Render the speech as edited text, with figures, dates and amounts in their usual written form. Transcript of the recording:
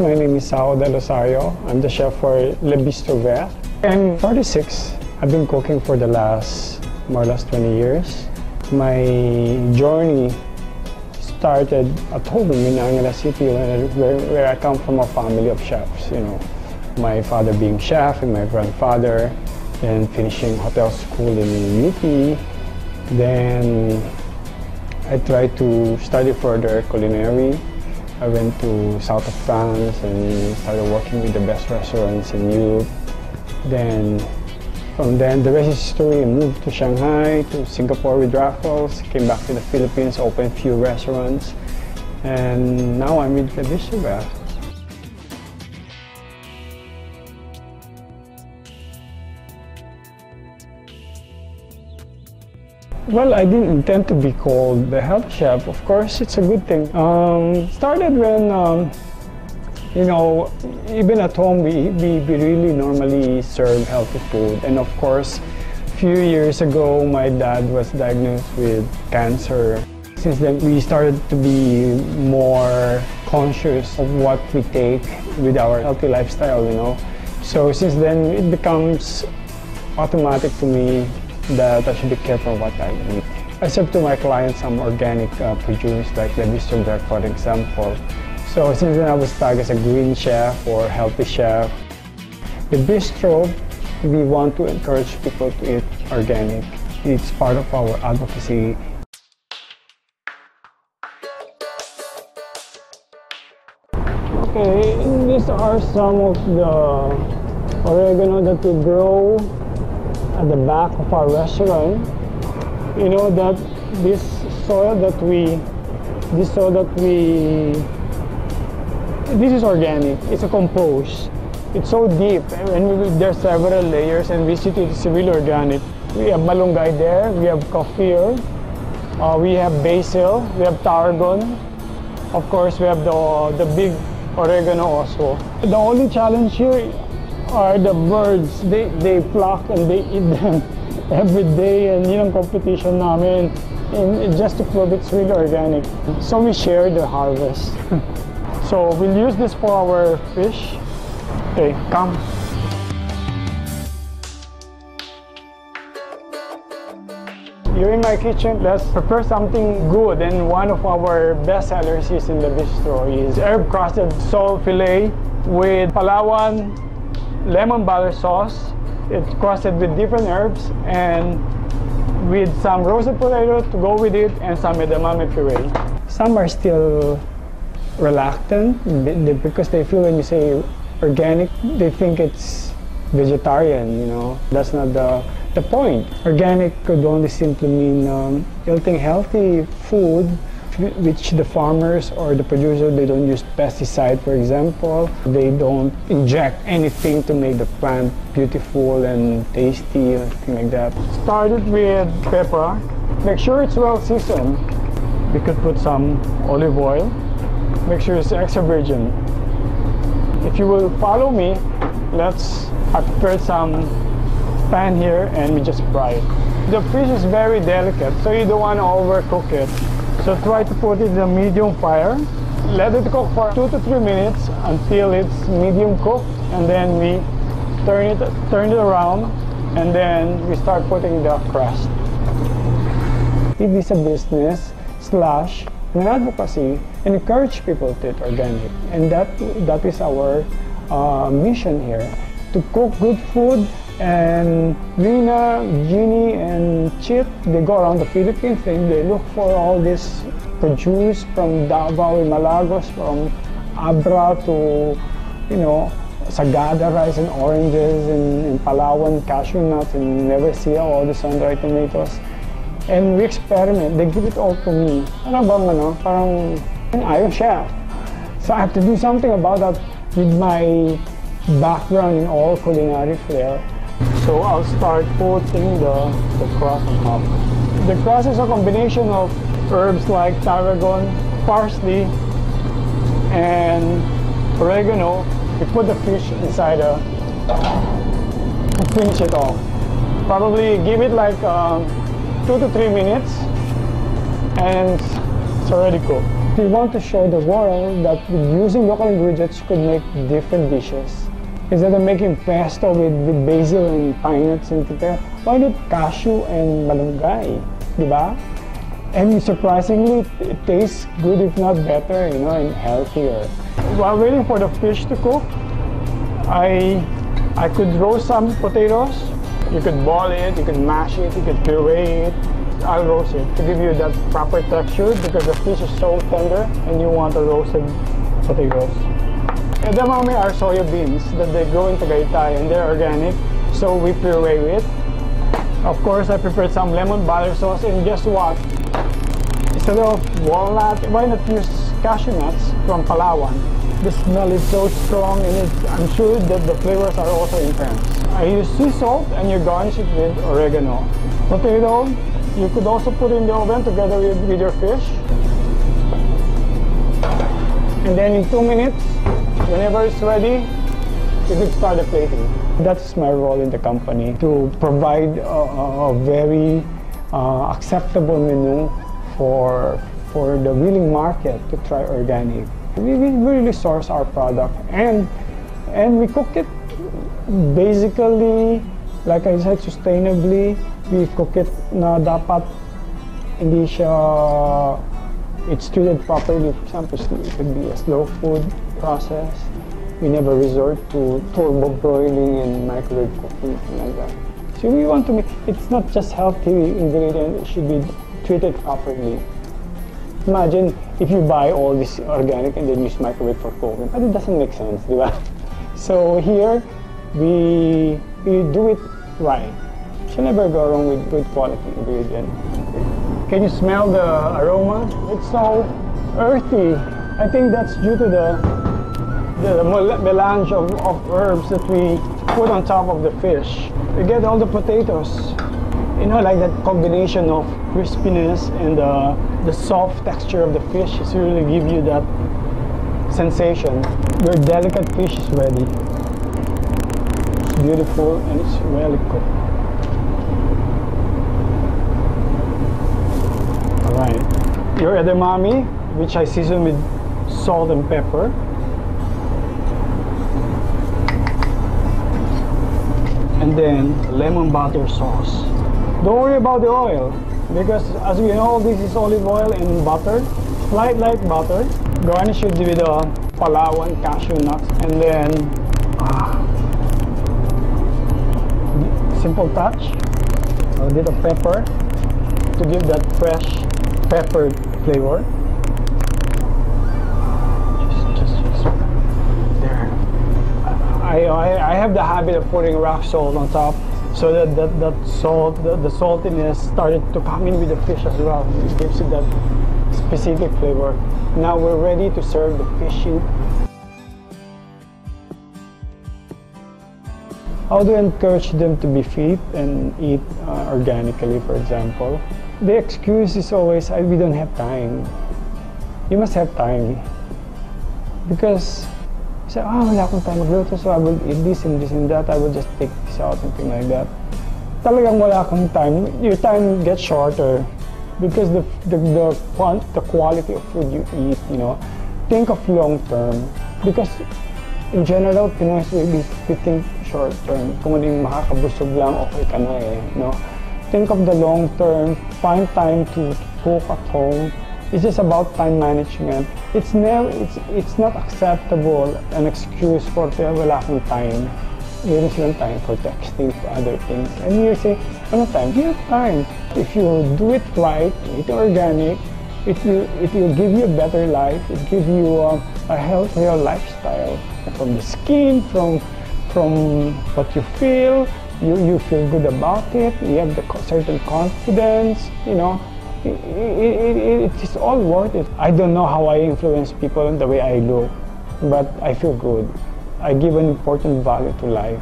My name is Sau del Rosario. I'm the chef for Bistro Vert. I'm 46. I've been cooking for the last more or less 20 years. My journey started at home in Angeles City, where I come from a family of chefs. You know, my father being chef and my grandfather, and finishing hotel school in UP. Then I tried to study further culinary. I went to south of France and started working with the best restaurants in Europe. Then from then, the rest is history. I moved to Shanghai, to Singapore with Raffles, came back to the Philippines, opened a few restaurants, and now I'm with the Bistro. Well, I didn't intend to be called the health chef. Of course, it's a good thing. Started when, you know, even at home, we really normally serve healthy food. And of course, a few years ago, my dad was diagnosed with cancer. Since then, we started to be more conscious of what we take with our healthy lifestyle, you know. So since then, it becomes automatic to me that I should be careful what I eat. I serve to my clients some organic produce, like the Bistro Vert, for example. So since then I was tagged as a green chef or healthy chef. The Bistro, we want to encourage people to eat organic. It's part of our advocacy. Okay, these are some of the oregano that we grow at the back of our restaurant. You know that this soil that we this is organic. It's a compost. It's so deep, and there's several layers, and we see it's really organic. We have malunggay there. We have kaffir. We have basil. We have tarragon. Of course, we have the big oregano also. The only challenge here are the birds. They flock and they eat them every day, and yun ang competition namin, and just to prove it's really organic. So we share the harvest. So we'll use this for our fish. Okay, come. Here in my kitchen, let's prepare something good, and one of our best sellers is in the Bistro is herb crusted sole fillet with Palawan lemon butter sauce. It's crusted with different herbs and with some roasted potato to go with it, and some edamame puree. Some are still reluctant because they feel when you say organic, they think it's vegetarian, you know. That's not the point. Organic could only simply mean eating healthy food, which the farmers or the producer, they don't use pesticide, for example. They don't inject anything to make the plant beautiful and tasty, or anything like that. Started with pepper. Make sure it's well seasoned. We could put some olive oil. Make sure it's extra virgin. If you will follow me, I prepared some pan here, and we just fry it. The fish is very delicate, so you don't want to overcook it. So try to put it in a medium fire. Let it cook for 2 to 3 minutes until it's medium cooked, and then we turn it around, and then we start putting the crust. It is a business slash an advocacy, and encourage people to eat organic, and that is our mission here, to cook good food. And Rina, Jeannie, and Chit, they go around the Philippines, and they look for all this produce from Davao and Malagos, from Abra to, you know, Sagada rice and oranges, and Palawan cashew nuts, and Nevesia, all the sun-dried tomatoes. And we experiment. They give it all to me. Ano bang ano? Parang I'm a chef. So I have to do something about that with my background in all culinary flair. So I'll start putting the crust on top. The crust is a combination of herbs like tarragon, parsley, and oregano. We put the fish inside and finish it off. Probably give it like 2 to 3 minutes, and it's already cooked. We want to show the world that with using local ingredients, you could make different dishes. Instead of making pesto with basil and pine nuts and tita, why not cashew and malunggay, di ba? And surprisingly, it tastes good, if not better, you know, and healthier. While waiting for the fish to cook, I could roast some potatoes. You could boil it, you could mash it, you could puree it. I'll roast it to give you that proper texture because the fish is so tender and you want the roasted potatoes. Edamame are soya beans that they grow in Tagaytay and they're organic, so we puree it. Of course, I prepared some lemon butter sauce, and guess what? Instead of walnut, why not use cashew nuts from Palawan? The smell is so strong and I'm sure that the flavors are also intense. I use sea salt and you garnish it with oregano. Potato, you could also put in the oven together with your fish. And then in 2 minutes, whenever it's ready, you could start the plating. That's my role in the company, to provide a very acceptable menu for the willing market to try organic. We really source our product and we cook it basically, like I said, sustainably. We cook it na dapat hindi siya, it's treated properly. For example, it could be a slow food process. We never resort to turbo broiling and microwave cooking, something like that. So we want to make, it's not just healthy ingredient, it should be treated properly. Imagine if you buy all this organic and then use microwave for cooking, but it doesn't make sense, di ba? So here, we do it right. You never go wrong with good quality ingredient. Can you smell the aroma? It's so earthy. I think that's due to the melange of herbs that we put on top of the fish. You get all the potatoes. You know, like that combination of crispiness and the soft texture of the fish is really give you that sensation. Your delicate fish is ready. It's beautiful and it's well cooked. Alright. Your edamame, which I season with salt and pepper. And then lemon butter sauce. Don't worry about the oil, because as we know, this is olive oil and butter, light butter. Garnish it with Palawan cashew nuts, and then simple touch, a bit of pepper to give that fresh peppered flavor. Just there. I have the habit of putting rock salt on top, so that salt, the saltiness started to come in with the fish as well. It gives it that specific flavor. Now we're ready to serve the fishing. How do I encourage them to be fit and eat organically, for example? The excuse is always, we don't have time. You must have time. Because you say, wala akong time magluto, so I will eat this and this and that, I will just take this out, something like that. Talagang wala akong time. Your time gets shorter because the quality of food you eat, you know. Think of long term. Because in general, Pinoys we think short term. Kung ano yung makakabusog lang, okay ka na eh, no? Think of the long term. Find time to cook at home. It's just about time management. It's not acceptable an excuse for wala akong time. Meron silang time for texting, for other things. And you say, ano time? You have time. If you do it right, eat organic, it will give you a better life. It gives you a healthier lifestyle. From the skin, from what you feel, you feel good about it. You have the certain confidence, you know. It is all worth it. I don't know how I influence people in the way I look, but I feel good. I give an important value to life.